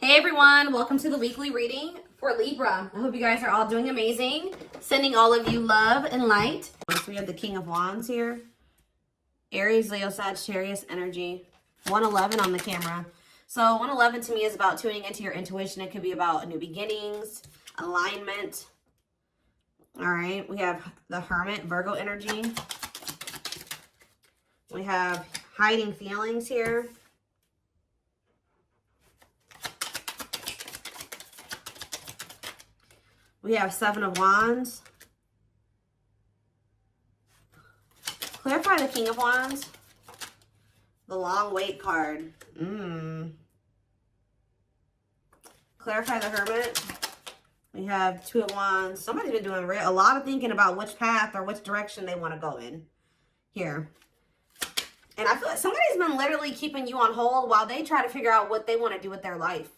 Hey everyone, welcome to the weekly reading for Libra. I hope you guys are all doing amazing. Sending all of you love and light. So we have the King of Wands here. Aries, Leo, Sagittarius energy. 111 on the camera. So 111 to me is about tuning into your intuition. It could be about new beginnings, alignment. All right, we have the Hermit, Virgo energy. We have hiding feelings here. We have Seven of Wands. Clarify the King of Wands. The Long Wait card. Clarify the Hermit. We have Two of Wands. Somebody's been doing a lot of thinking about which path or which direction they want to go in here. And I feel like somebody's been literally keeping you on hold while they try to figure out what they want to do with their life.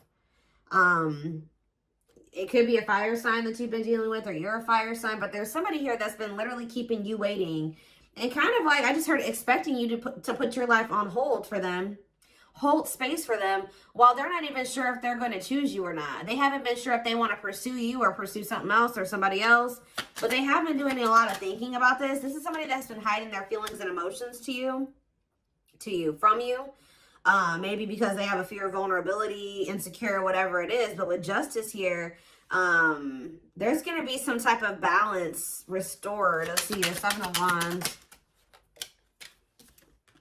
It could be a fire sign that you've been dealing with, or you're a fire sign, but there's somebody here that's been literally keeping you waiting. And kind of like, I just heard expecting you to put your life on hold for them, hold space for them, while they're not even sure if they're going to choose you or not. They haven't been sure if they want to pursue you or pursue something else or somebody else, but they have been doing a lot of thinking about this. This is somebody that's been hiding their feelings and emotions from you. Maybe because they have a fear of vulnerability, insecure, whatever it is. But with Justice here, there's going to be some type of balance restored. Let's see, the Seven of Wands,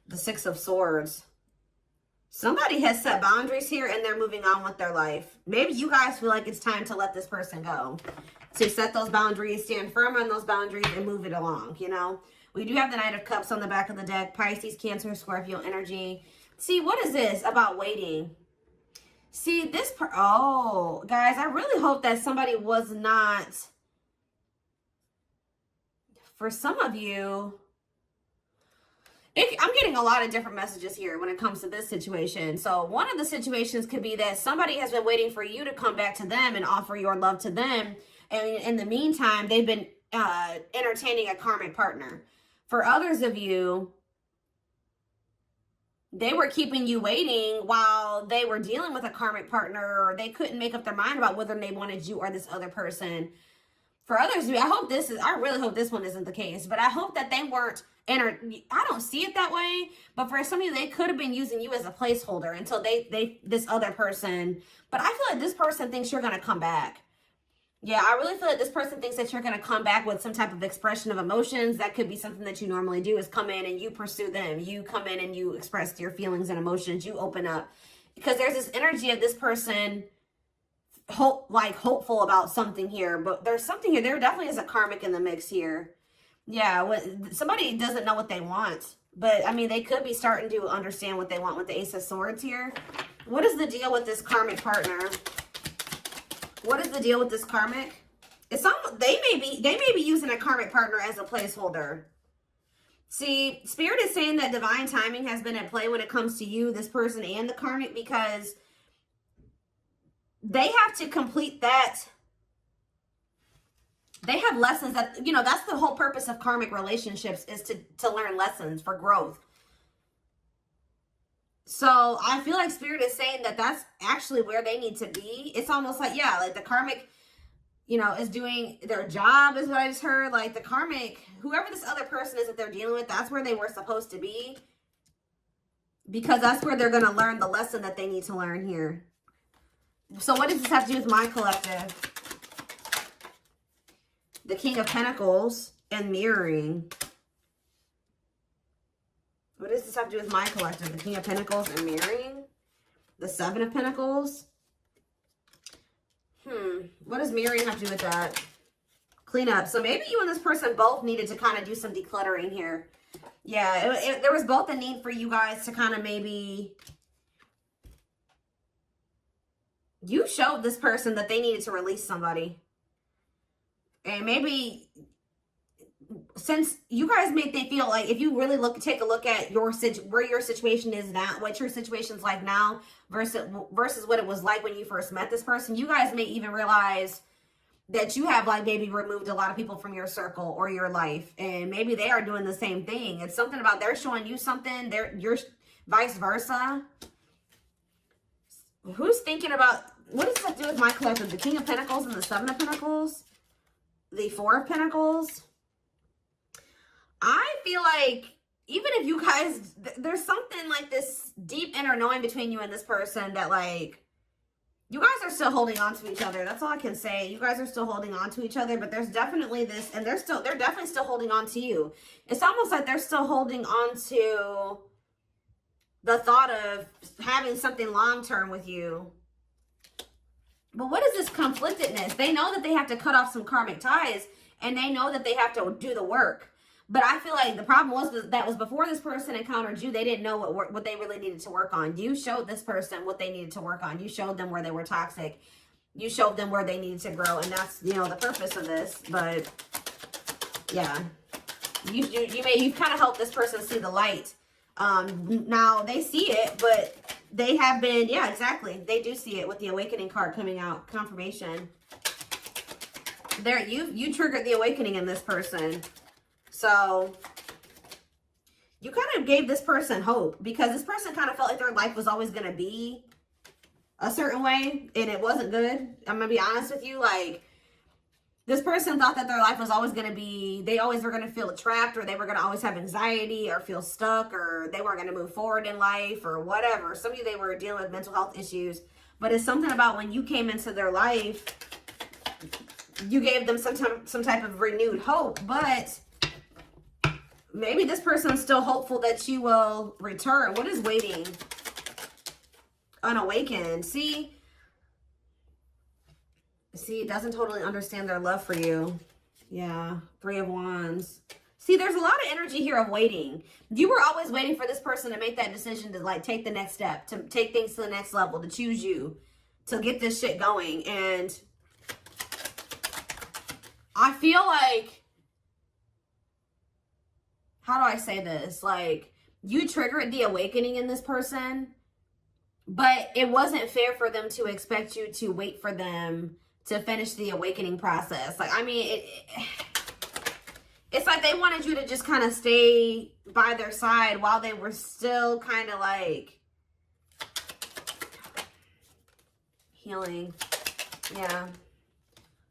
the Six of Swords. Somebody has set boundaries here and they're moving on with their life. Maybe you guys feel like it's time to let this person go. To set those boundaries, stand firm on those boundaries and move it along, you know. We do have the Knight of Cups on the back of the deck. Pisces, Cancer, Scorpio energy. See, what is this about waiting? See, this oh, guys, I really hope that somebody was not, for some of you, I'm getting a lot of different messages here when it comes to this situation. So one of the situations could be that somebody has been waiting for you to come back to them and offer your love to them. And in the meantime, they've been entertaining a karmic partner. For others of you, they were keeping you waiting while they were dealing with a karmic partner, or they couldn't make up their mind about whether they wanted you or this other person. For others of you, I really hope this one isn't the case, but I hope that they weren't I don't see it that way, but for some of you, they could have been using you as a placeholder until this other person, but I feel like this person thinks you're going to come back. Yeah, I really feel like this person thinks that you're going to come back with some type of expression of emotions. That could be something that you normally do, is come in and you pursue them. You come in and you express your feelings and emotions. You open up. Because there's this energy of this person hopeful about something here. But there's something here. There definitely is a karmic in the mix here. Yeah, somebody doesn't know what they want. But, I mean, they could be starting to understand what they want with the Ace of Swords here. What is the deal with this karmic partner? What is the deal with this karmic? They may be using a karmic partner as a placeholder. See, Spirit is saying that divine timing has been at play when it comes to you, this person, and the karmic, because they have to complete that. They have lessons that, you know, that's the whole purpose of karmic relationships, is to learn lessons for growth. So I feel like Spirit is saying that that's actually where they need to be. It's almost like, yeah, like the karmic, you know, is doing their job, is what I just heard. Like the karmic, whoever this other person is that they're dealing with, that's where they were supposed to be. Because that's where they're going to learn the lesson that they need to learn here. So what does this have to do with my collective? The King of Pentacles and mirroring. What does this have to do with my collective? The King of Pentacles and mirroring. The Seven of Pentacles. What does mirroring have to do with that? Clean up. So maybe you and this person both needed to kind of do some decluttering here. Yeah, there was both a need for you guys to kind of maybe... You showed this person that they needed to release somebody. And maybe... Since you guys make they feel like, if you really take a look at where your situation is now, what your situation's like now versus what it was like when you first met this person, you guys may even realize that you have like maybe removed a lot of people from your circle or your life, and maybe they are doing the same thing. It's something about they're showing you something, you're vice versa. Who's thinking about, what does that do with my collective? The King of Pentacles and the Seven of Pentacles? The Four of Pentacles? I feel like, even if you guys, there's something like this deep inner knowing between you and this person that like, you guys are still holding on to each other. That's all I can say. You guys are still holding on to each other, but there's definitely this, and they're definitely still holding on to you. It's almost like they're still holding on to the thought of having something long-term with you. But what is this conflictedness? They know that they have to cut off some karmic ties, and they know that they have to do the work. But I feel like the problem was before this person encountered you, they didn't know what they really needed to work on. You showed this person what they needed to work on. You showed them where they were toxic. You showed them where they needed to grow, and that's, you know, the purpose of this. But yeah, you've kind of helped this person see the light. Now they see it, but they have been, yeah, exactly. They do see it with the awakening card coming out, confirmation. There, you triggered the awakening in this person. So you kind of gave this person hope, because this person kind of felt like their life was always going to be a certain way, and it wasn't good. I'm going to be honest with you. Like, this person thought that their life was always going to be, they always were going to feel trapped, or they were going to always have anxiety or feel stuck, or they weren't going to move forward in life or whatever. Some of you, they were dealing with mental health issues, but it's something about when you came into their life, you gave them some type of renewed hope. But maybe this person's still hopeful that you will return. What is waiting? Unawakened. See, it doesn't totally understand their love for you. Yeah, Three of Wands. See, there's a lot of energy here of waiting. You were always waiting for this person to make that decision to like take the next step, to take things to the next level, to choose you, to get this shit going. And I feel like, how do I say this? Like, you triggered the awakening in this person, but it wasn't fair for them to expect you to wait for them to finish the awakening process. Like, I mean, it's like they wanted you to just kind of stay by their side while they were still kind of like healing. Yeah.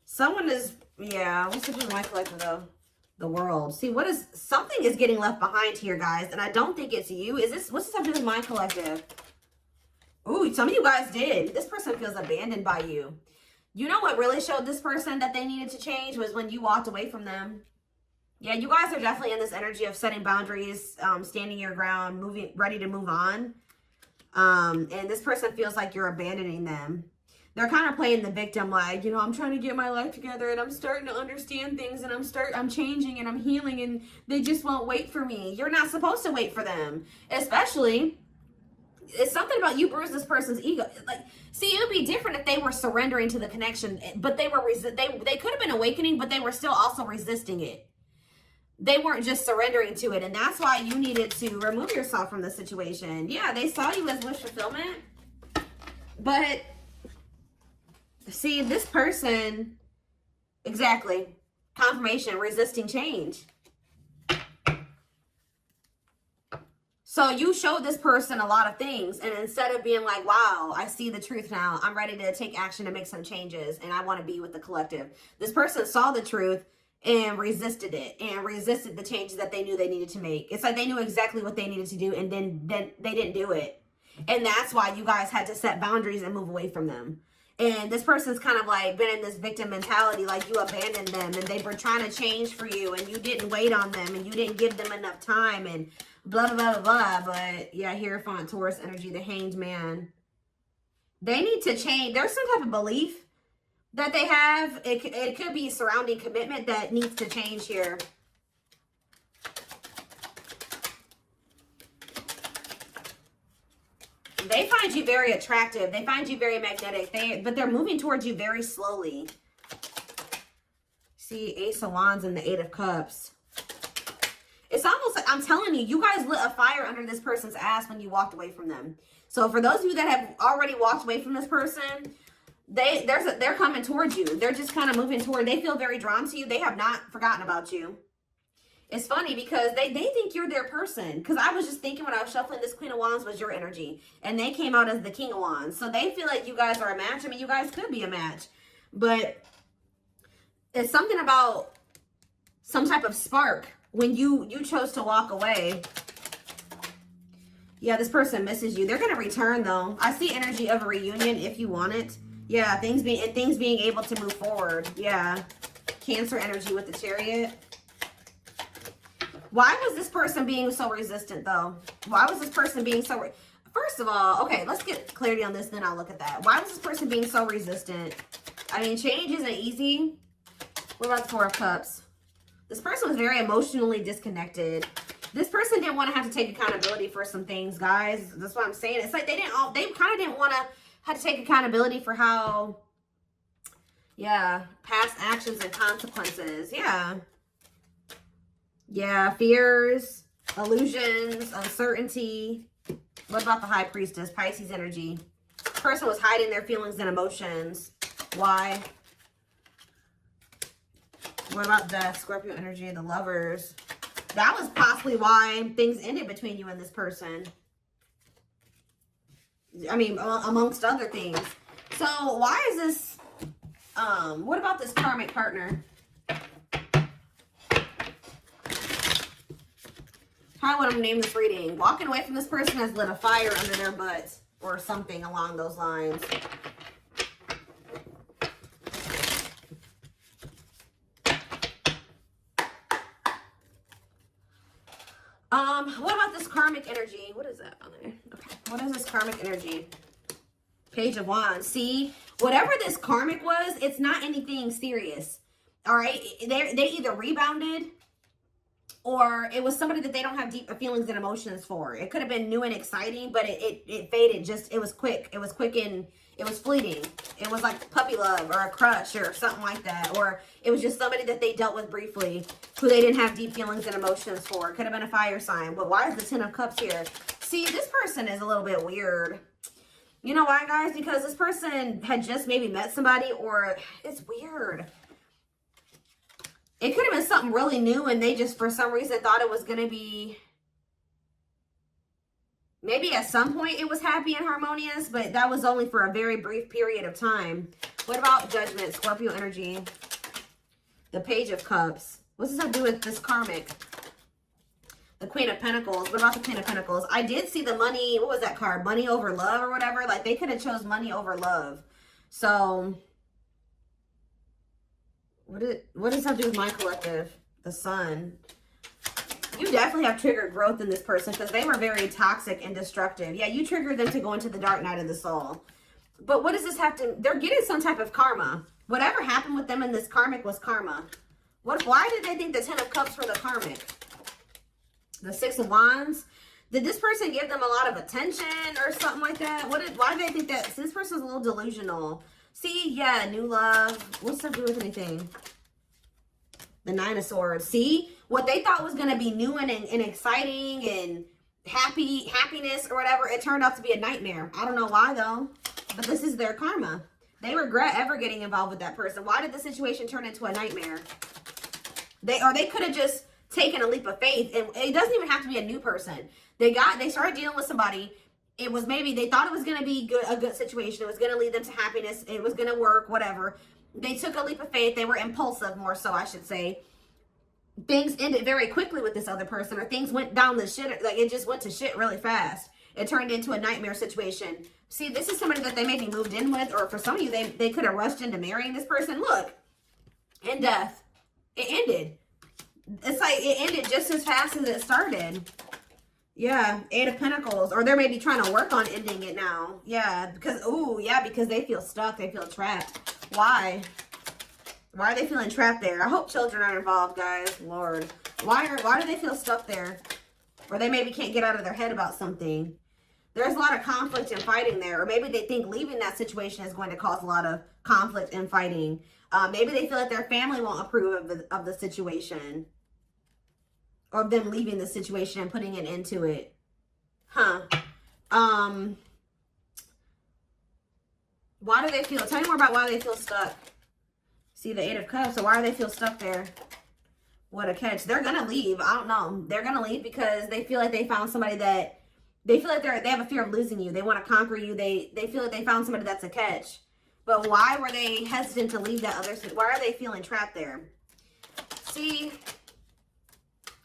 Someone is, yeah, what's the my collective though? The World. See, something is getting left behind here, guys, and I don't think it's you. What's this have to do with my collective? Ooh, some of you guys did. This person feels abandoned by you. You know what really showed this person that they needed to change was when you walked away from them. Yeah, you guys are definitely in this energy of setting boundaries, standing your ground, ready to move on. And this person feels like you're abandoning them. They're kind of playing the victim, like, you know, I'm trying to get my life together and I'm starting to understand things and I'm changing and I'm healing and they just won't wait for me. You're not supposed to wait for them. Especially, it's something about you bruised this person's ego. Like, see, it would be different if they were surrendering to the connection, but they could have been awakening, but they were still also resisting it. They weren't just surrendering to it, and that's why you needed to remove yourself from the situation. Yeah, they saw you as wish fulfillment, but see, this person, exactly, confirmation, resisting change. So you showed this person a lot of things, and instead of being like, wow, I see the truth now, I'm ready to take action to make some changes, and I want to be with the collective. This person saw the truth and resisted it, and resisted the changes that they knew they needed to make. It's like they knew exactly what they needed to do, and then they didn't do it. And that's why you guys had to set boundaries and move away from them. And this person's kind of like been in this victim mentality, like you abandoned them, and they were trying to change for you, and you didn't wait on them, and you didn't give them enough time, and blah, blah, blah, blah. But yeah, Hierophant, Taurus energy, the Hanged Man. They need to change. There's some type of belief that they have. It could be surrounding commitment that needs to change here. They find you very attractive. They find you very magnetic. But they're moving towards you very slowly. See, Ace of Wands and the Eight of Cups. It's almost like, I'm telling you, you guys lit a fire under this person's ass when you walked away from them. So for those of you that have already walked away from this person, they're coming towards you. They're just kind of moving toward. They feel very drawn to you. They have not forgotten about you. It's funny because they think you're their person. Because I was just thinking when I was shuffling, this Queen of Wands was your energy. And they came out as the King of Wands. So they feel like you guys are a match. I mean, you guys could be a match. But it's something about some type of spark when you chose to walk away. Yeah, this person misses you. They're going to return, though. I see energy of a reunion if you want it. Yeah, things being able to move forward. Yeah. Cancer energy with the Chariot. Why was this person being so resistant, though? Why was this person being so... First of all, okay, let's get clarity on this, then I'll look at that. Why was this person being so resistant? I mean, change isn't easy. What about the Four of Cups? This person was very emotionally disconnected. This person didn't want to have to take accountability for some things, guys. That's what I'm saying. It's like they kind of didn't want to have to take accountability for how, yeah, past actions and consequences. Yeah. Yeah, fears, illusions, uncertainty. What about the High Priestess? Pisces energy. This person was hiding their feelings and emotions. Why? What about Death? Scorpio energy, the Lovers. That was possibly why things ended between you and this person. I mean, amongst other things. So, why is this... what about this karmic partner? How would I name this reading? Walking away from this person has lit a fire under their butts or something along those lines. What about this karmic energy? What is that on there? Okay. What is this karmic energy? Page of Wands. See, whatever this karmic was, it's not anything serious. All right. They either rebounded, or it was somebody that they don't have deep feelings and emotions for. It could have been new and exciting, but it faded. Just, it was quick. It was quick and it was fleeting. It was like puppy love or a crush or something like that. Or it was just somebody that they dealt with briefly who they didn't have deep feelings and emotions for. It could have been a fire sign. But why is the Ten of Cups here? See, this person is a little bit weird. You know why, guys? Because this person had just maybe met somebody, or it's weird. It could have been something really new and they just, for some reason, thought it was going to be... Maybe at some point it was happy and harmonious, but that was only for a very brief period of time. What about Judgment? Scorpio energy. The Page of Cups. What does that do with this karmic? The Queen of Pentacles. What about the Queen of Pentacles? I did see the money. What was that card? Money over love or whatever. Like, they could have chose money over love. So... What does that do with my collective? The Sun. You definitely have triggered growth in this person because they were very toxic and destructive. Yeah, you triggered them to go into the dark night of the soul. But what does this have to... They're getting some type of karma. Whatever happened with them in this karmic was karma. Why did they think the Ten of Cups were the karmic? The Six of Wands. Did this person give them a lot of attention or something like that? Why did they think that? So this person's a little delusional. See, yeah, new love. What's that do with anything? The Nine of Swords. See, what they thought was going to be new and exciting and happiness or whatever, it turned out to be a nightmare. I don't know why, though, but this is their karma. They regret ever getting involved with that person. Why did the situation turn into a nightmare? They could have just taken a leap of faith, and it doesn't even have to be a new person. They started dealing with somebody. It was maybe they thought it was going to be a good situation. It was going to lead them to happiness. It was going to work, whatever. They took a leap of faith. They were impulsive, more so, I should say. Things ended very quickly with this other person, or things went down the shit. Like, it just went to shit really fast. It turned into a nightmare situation. See, this is somebody that they maybe moved in with, or for some of you, they could have rushed into marrying this person. Look, in death, it ended. It's like it ended just as fast as it started. Yeah, Eight of Pentacles. Or they're maybe trying to work on ending it now. Yeah, because they feel stuck. They feel trapped. Why? Why are they feeling trapped there? I hope children aren't involved, guys. Lord. Why do they feel stuck there? Or they maybe can't get out of their head about something. There's a lot of conflict and fighting there. Or maybe they think leaving that situation is going to cause a lot of conflict and fighting. Maybe they feel like their family won't approve of the situation. Or them leaving the situation and putting an end to it. Huh. Why do they feel... Tell me more about why they feel stuck. See the Eight of Cups. So why do they feel stuck there? What a catch. They're going to leave. I don't know. They're going to leave because they feel like they found somebody that they feel like they have a fear of losing you. They want to conquer you. They feel like they found somebody that's a catch. But why were they hesitant to leave that other? Why are they feeling trapped there? See,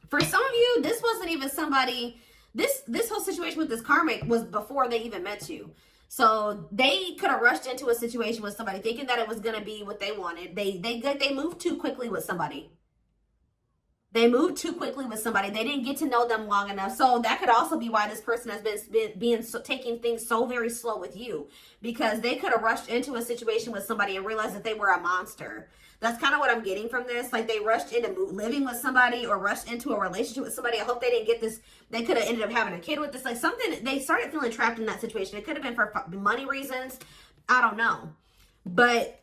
for some of you, this wasn't even somebody. This whole situation with this karmic was before they even met you. So they could have rushed into a situation with somebody thinking that it was going to be what they wanted. They moved too quickly with somebody. They moved too quickly with somebody. They didn't get to know them long enough. So that could also be why this person has been taking things so very slow with you, because they could have rushed into a situation with somebody and realized that they were a monster. That's kind of what I'm getting from this. Like they rushed into living with somebody or rushed into a relationship with somebody. I hope they didn't get this. They could have ended up having a kid with this. Like something, they started feeling trapped in that situation. It could have been for money reasons. I don't know. But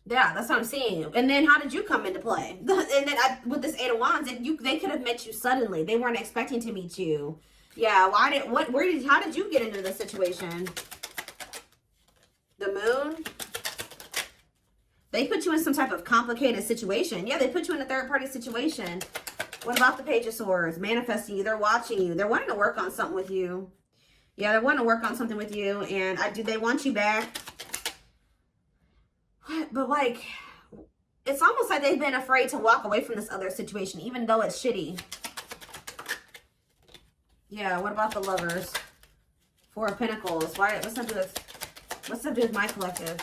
yeah, that's what I'm seeing. And then how did you come into play? And then with this Eight of Wands, they could have met you suddenly. They weren't expecting to meet you. Yeah, how did you get into this situation? The Moon. They put you in some type of complicated situation. Yeah, they put you in a third-party situation. What about the Page of Swords? Manifesting you. They're watching you. They're wanting to work on something with you. Yeah, they're wanting to work on something with you. And they want you back. But like, it's almost like they've been afraid to walk away from this other situation, even though it's shitty. Yeah, what about the Lovers? Four of Pentacles. What's that do with my collective?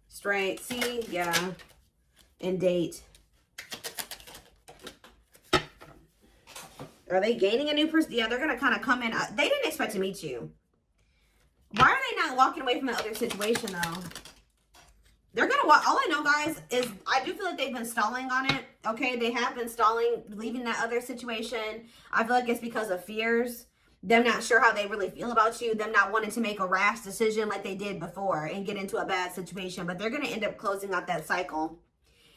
Straight. See? Yeah. And date. Are they gaining a new person? Yeah, they're going to kind of come in. They didn't expect to meet you. Why are they not walking away from that other situation, though? They're going to walk. All I know, guys, is I do feel like they've been stalling on it. Okay, they have been stalling, leaving that other situation. I feel like it's because of fears. Them not sure how they really feel about you. Them not wanting to make a rash decision like they did before and get into a bad situation. But they're going to end up closing out that cycle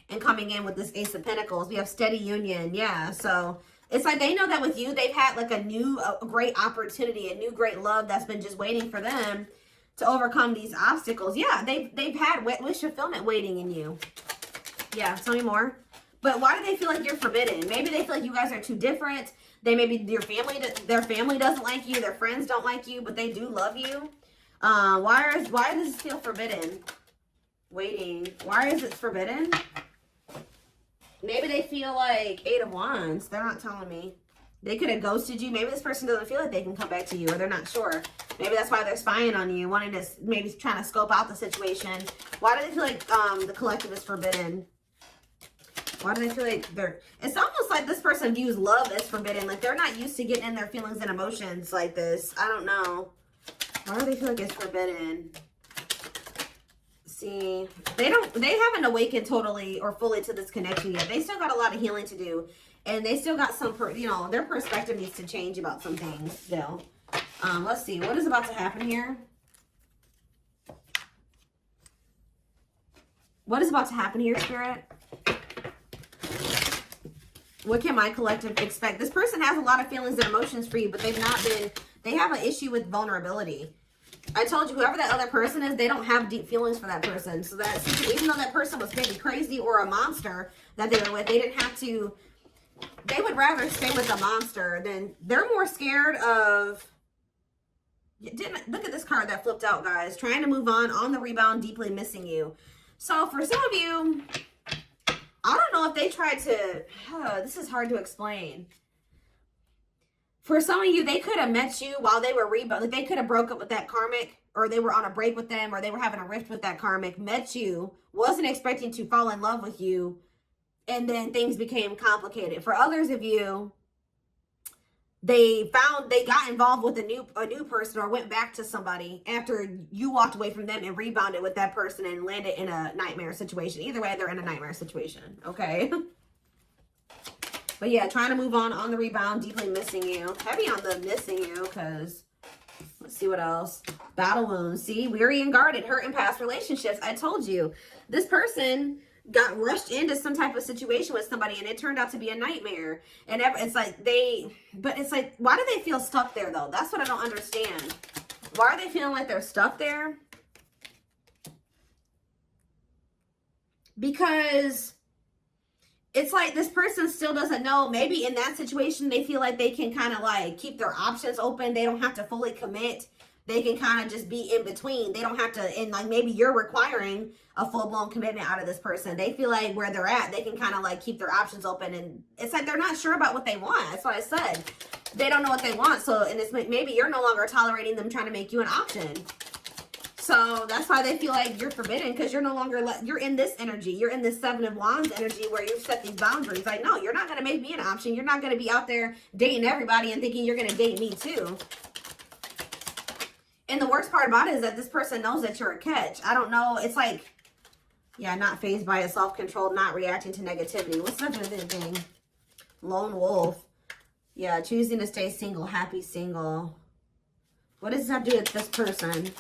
and coming in with this Ace of Pentacles. We have steady union. Yeah, so it's like they know that with you, they've had like a great opportunity, a new great love that's been just waiting for them to overcome these obstacles. Yeah, they've had wish fulfillment waiting in you. Yeah, tell me more. But why do they feel like you're forbidden? Maybe they feel like you guys are too different. Their family doesn't like you. Their friends don't like you, but they do love you. Why does this feel forbidden? Waiting. Why is it forbidden? Maybe they feel like Eight of Wands. They're not telling me. They could have ghosted you. Maybe this person doesn't feel like they can come back to you, or they're not sure. Maybe that's why they're spying on you, wanting to maybe trying to scope out the situation. Why do they feel like the collective is forbidden? Why do they feel like it's almost like this person views love as forbidden. Like they're not used to getting in their feelings and emotions like this. I don't know. Why do they feel like it's forbidden? See, they haven't awakened totally or fully to this connection yet. They still got a lot of healing to do. And they still got some, their perspective needs to change about some things still. Let's see. What is about to happen here? What is about to happen here, Spirit? What can my collective expect? This person has a lot of feelings and emotions for you, but they have an issue with vulnerability. I told you, whoever that other person is, they don't have deep feelings for that person. So that even though that person was maybe crazy or a monster that they were with, they didn't have to. They would rather stay with the monster than they're more scared of. Look at this card that flipped out, guys. Trying to move on the rebound, deeply missing you. So for some of you, I don't know if they tried to. This is hard to explain. For some of you, they could have met you while they were rebound. Like they could have broke up with that karmic, or they were on a break with them, or they were having a rift with that karmic. Met you, wasn't expecting to fall in love with you. And then things became complicated. For others of you, they got involved with a new person or went back to somebody after you walked away from them and rebounded with that person and landed in a nightmare situation. Either way, they're in a nightmare situation. Okay. But yeah, trying to move on the rebound, deeply missing you. Heavy on the missing you, because let's see what else. Battle wounds. See, weary and guarded, hurt in past relationships. I told you, this person got rushed into some type of situation with somebody and it turned out to be a nightmare. And it's like but it's like, why do they feel stuck there though? That's what I don't understand. Why are they feeling like they're stuck there? Because it's like this person still doesn't know. Maybe in that situation, they feel like they can kind of like keep their options open. They don't have to fully commit. They can kind of just be in between. They don't have to, and like maybe you're requiring a full-blown commitment out of this person. They feel like where they're at, they can kind of like keep their options open. And it's like they're not sure about what they want. That's what I said. They don't know what they want. So, and it's maybe you're no longer tolerating them trying to make you an option. So that's why they feel like you're forbidden, because you're no longer, you're in this energy. You're in this 7 of Wands energy where you've set these boundaries. Like, no, you're not going to make me an option. You're not going to be out there dating everybody and thinking you're going to date me too. And the worst part about it is that this person knows that you're a catch. I don't know. It's like, yeah, not fazed by it, self-controlled, not reacting to negativity. What's up with this thing? Lone wolf. Yeah, choosing to stay single, happy single. What does that do with this person?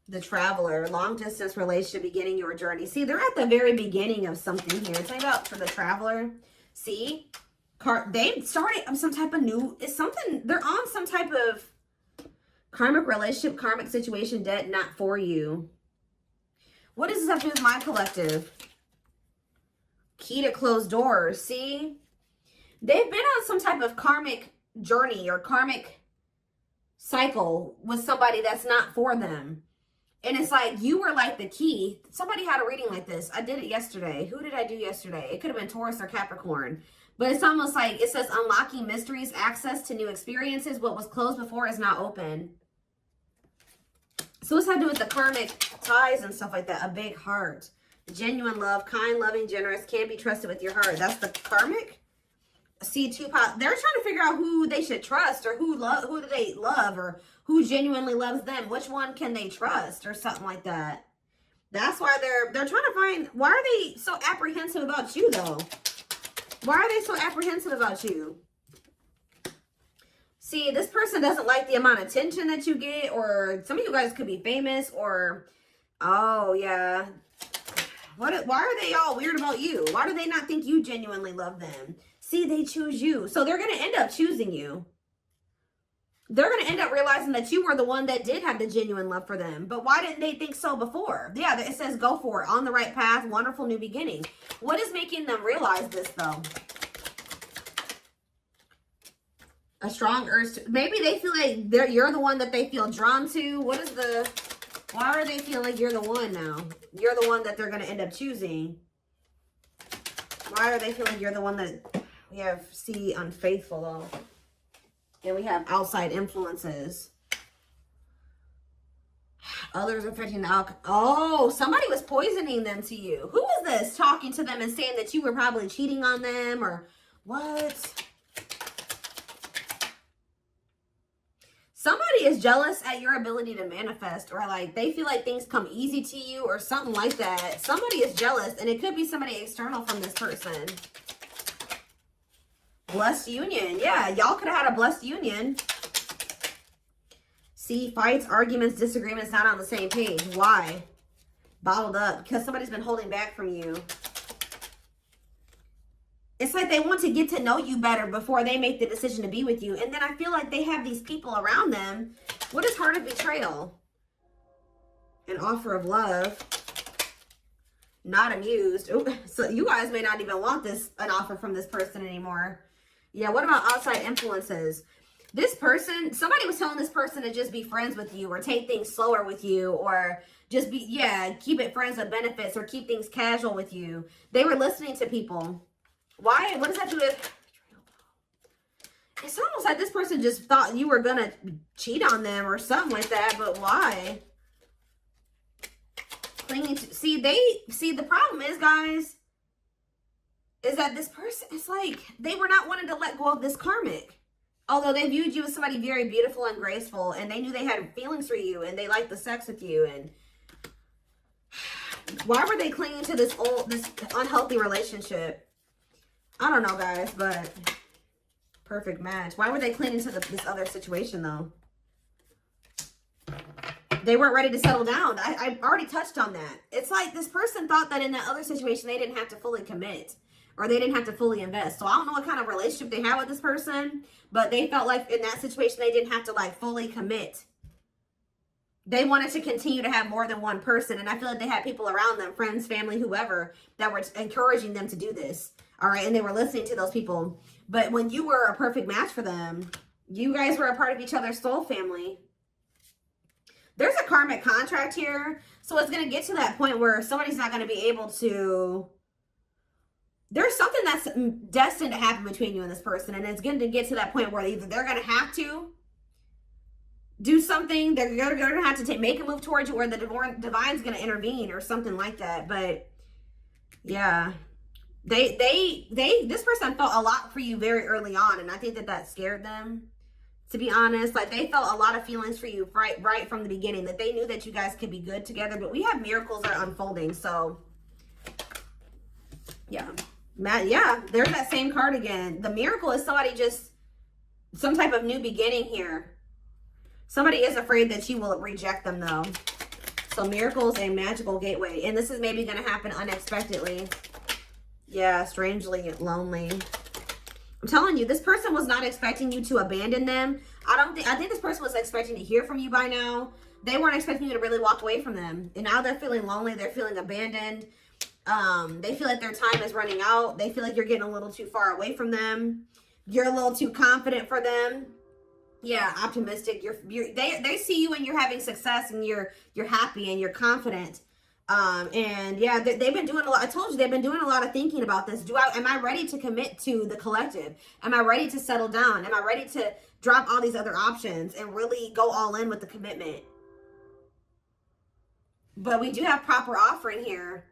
The traveler, long distance relationship, beginning your journey. See, they're at the very beginning of something here. It's about for the traveler. See, they started some type of new, it's something, they're on some type of karmic relationship, karmic situation, debt not for you. What does this have to do with my collective? Key to closed doors. See, they've been on some type of karmic journey or karmic cycle with somebody that's not for them. And it's like you were like the key. Somebody had a reading like this. I did it yesterday. Who did I do yesterday? It could have been Taurus or Capricorn. But it's almost like it says unlocking mysteries, access to new experiences. What was closed before is now open. So what's that to do with the karmic ties and stuff like that? A big heart. Genuine love, kind, loving, generous, can't be trusted with your heart. That's the karmic. See, they're trying to figure out who they should trust, or who do they love, or who genuinely loves them. Which one can they trust, or something like that. That's why they're trying to find, why are they so apprehensive about you though? Why are they so apprehensive about you? See, this person doesn't like the amount of attention that you get, or some of you guys could be famous, or, oh yeah. Why are they all weird about you? Why do they not think you genuinely love them? See, they choose you. So they're going to end up choosing you. They're going to end up realizing that you were the one that did have the genuine love for them. But why didn't they think so before? Yeah, it says go for it. On the right path. Wonderful new beginning. What is making them realize this, though? A strong urge to, maybe they feel like you're the one that they feel drawn to. What is the... Why are they feeling like you're the one now? You're the one that they're going to end up choosing. Why are they feeling like you're the one that... We have C, unfaithful, though. And we have outside influences. Others affecting the alcohol. Oh, somebody was poisoning them to you. Who was this talking to them and saying that you were probably cheating on them, or what? Somebody is jealous at your ability to manifest, or like they feel like things come easy to you or something like that. Somebody is jealous, and it could be somebody external from this person. Blessed union. Yeah, y'all could have had a blessed union. See, fights, arguments, disagreements, not on the same page. Why? Bottled up. Because somebody's been holding back from you. It's like they want to get to know you better before they make the decision to be with you. And then I feel like they have these people around them. What is heart of betrayal? An offer of love. Not amused. Ooh, so you guys may not even want an offer from this person anymore. Yeah, what about outside influences? This person, somebody was telling this person to just be friends with you, or take things slower with you, or just be, yeah, keep it friends with benefits, or keep things casual with you. They were listening to people. Why? What does that do with... It's almost like this person just thought you were going to cheat on them or something like that, but why? Clinging to... See, the problem is, guys, is that this person, it's like they were not wanting to let go of this karmic. Although they viewed you as somebody very beautiful and graceful, and they knew they had feelings for you, and they liked the sex with you, and why were they clinging to this unhealthy relationship? I don't know, guys, but perfect match. Why were they clinging to this other situation, though? They weren't ready to settle down. I already touched on that. It's like this person thought that in that other situation, they didn't have to fully commit, or they didn't have to fully invest. So I don't know what kind of relationship they had with this person, but they felt like in that situation, they didn't have to like fully commit. They wanted to continue to have more than one person. And I feel like they had people around them, friends, family, whoever, that were encouraging them to do this. All right. And they were listening to those people. But when you were a perfect match for them, you guys were a part of each other's soul family. There's a karmic contract here. So it's going to get to that point where somebody's not going to be able to... There's something that's destined to happen between you and this person. And it's going to get to that point where either they're going to have to do something, they're going to have to make a move towards you, or the divine's going to intervene or something like that. But yeah, this person felt a lot for you very early on. And I think that scared them, to be honest. Like, they felt a lot of feelings for you right from the beginning, that they knew that you guys could be good together. But we have miracles that are unfolding. So yeah. Yeah, there's that same card again. The miracle is somebody just, some type of new beginning here. Somebody is afraid that you will reject them, though. So miracles and magical gateway. And this is maybe going to happen unexpectedly. Yeah, strangely lonely. I'm telling you, this person was not expecting you to abandon them. I think this person was expecting to hear from you by now. They weren't expecting you to really walk away from them. And now they're feeling lonely. They're feeling abandoned. They feel like their time is running out. They feel like you're getting a little too far away from them. You're a little too confident for them. Yeah, optimistic. They see you and you're having success, and you're happy and you're confident. And yeah, they've been doing a lot. I told you, they've been doing a lot of thinking about this. Am I ready to commit to the collective? Am I ready to settle down? Am I ready to drop all these other options and really go all in with the commitment? But we do have proper offering here.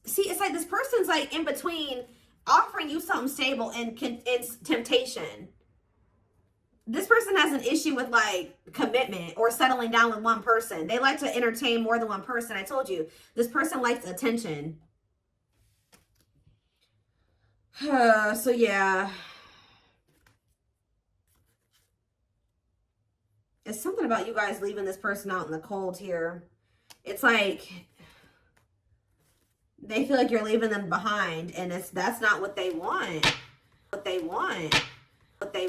See, it's like this person's like in between offering you something stable and temptation. This person has an issue with like commitment or settling down with one person. They like to entertain more than one person. I told you, this person likes attention. So yeah. It's something about you guys leaving this person out in the cold here. It's like they feel like you're leaving them behind, and that's not what they want. What they want.